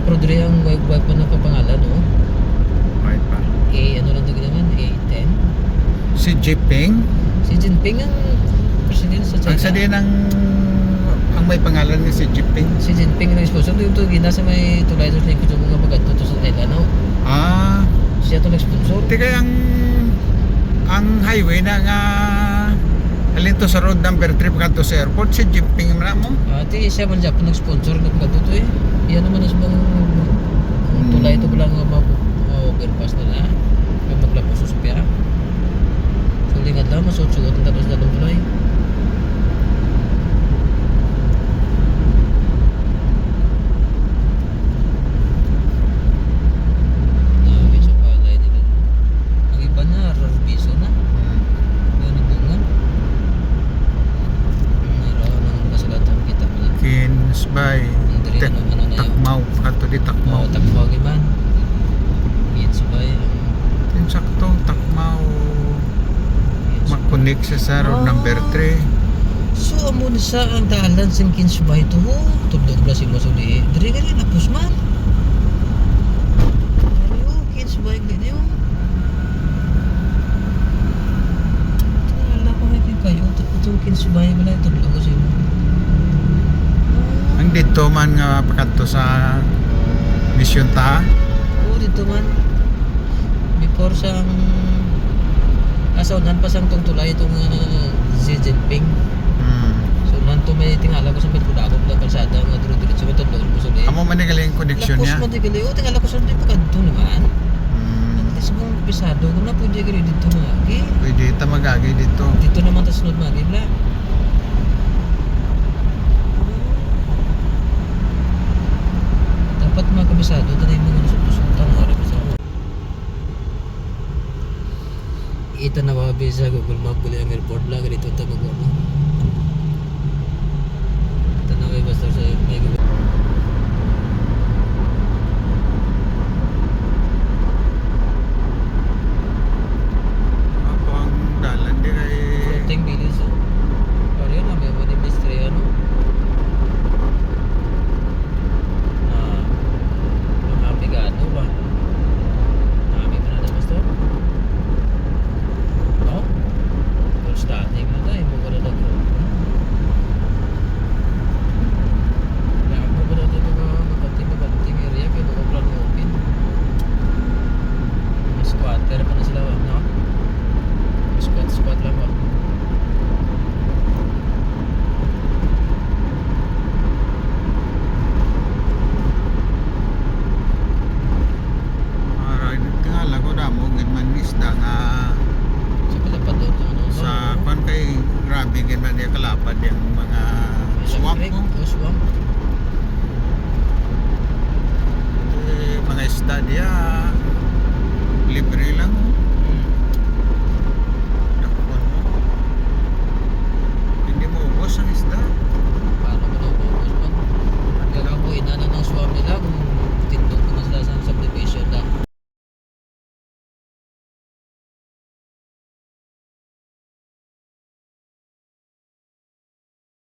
Pero diri ang wife pa na kapangalan, no? Right pa. Ano lang ito naman? A10? Si Jinping? Si Jinping ang presidente sa China. Ang sa din ang may pangalan ni si Jinping. Si Jinping ang sponsor. Ito ginasa may tulay sa lingkod sa mga bagat to sa Thailand, no? Ah, Siya ito nag-sponsor. di kaya ang highway na nga alin to sa road number 3 pagkanto sa airport si Jinping man mo. Ati siya man Japan nag-sponsor na bagat to eh. Yan naman sa mga tulay ito bilang overpass na na. May maglapos sa Sophia. So lingat lang, masusugot ang tapos na tulay. Kinsbay Takmaw ato di Takmaw. Takmaw giman. Kinsbay. Sakto Takmaw makunik sa road number 3. So amo na sa ang dalan sin Kinsbay to ho. Tudog na si Masuli. Diri gali na pusman. Ayo Kinsbay gani yo. Wala ko may kayo tutong Kinsbay wala tudog ko si. Ang dito man nga pakanto sa Mission ta. Oo dito man. Before sang asaunan pa sang tong tulay itong Xi Jinping. So man to may tingala ko sa Pagkudagog na kalsada nga duro-diretso man tudlo ko suli. Amo man ni galing connection niya. Lapos man gali o tingala ko sa di pa kadto naman. At least kung pisado ko na pwede gali dito magi. Pwede ta magagi dito. Dito naman ta sunod magi bla. Dapat mga kabisado tanay mo ng sultan ng araw sa ito na mababi sa Google Map buli ang airport lang ganito ito mag-ano ito na may basta sa may Google Ako ang dalan di kay floating village oh pare na may mga mystery ano mga pigado ba nami pa na basta no full static na tayo mo wala lang ako ba natin magating area kaya mga plan open mga squatter pa na sila no squat lang ba tingala ko damo gid man isda nga sa palapad doon ano sa kwan kay grabe gid man dia kalapad yung mga swamp mo. Swamp Mga isda dia libre lang.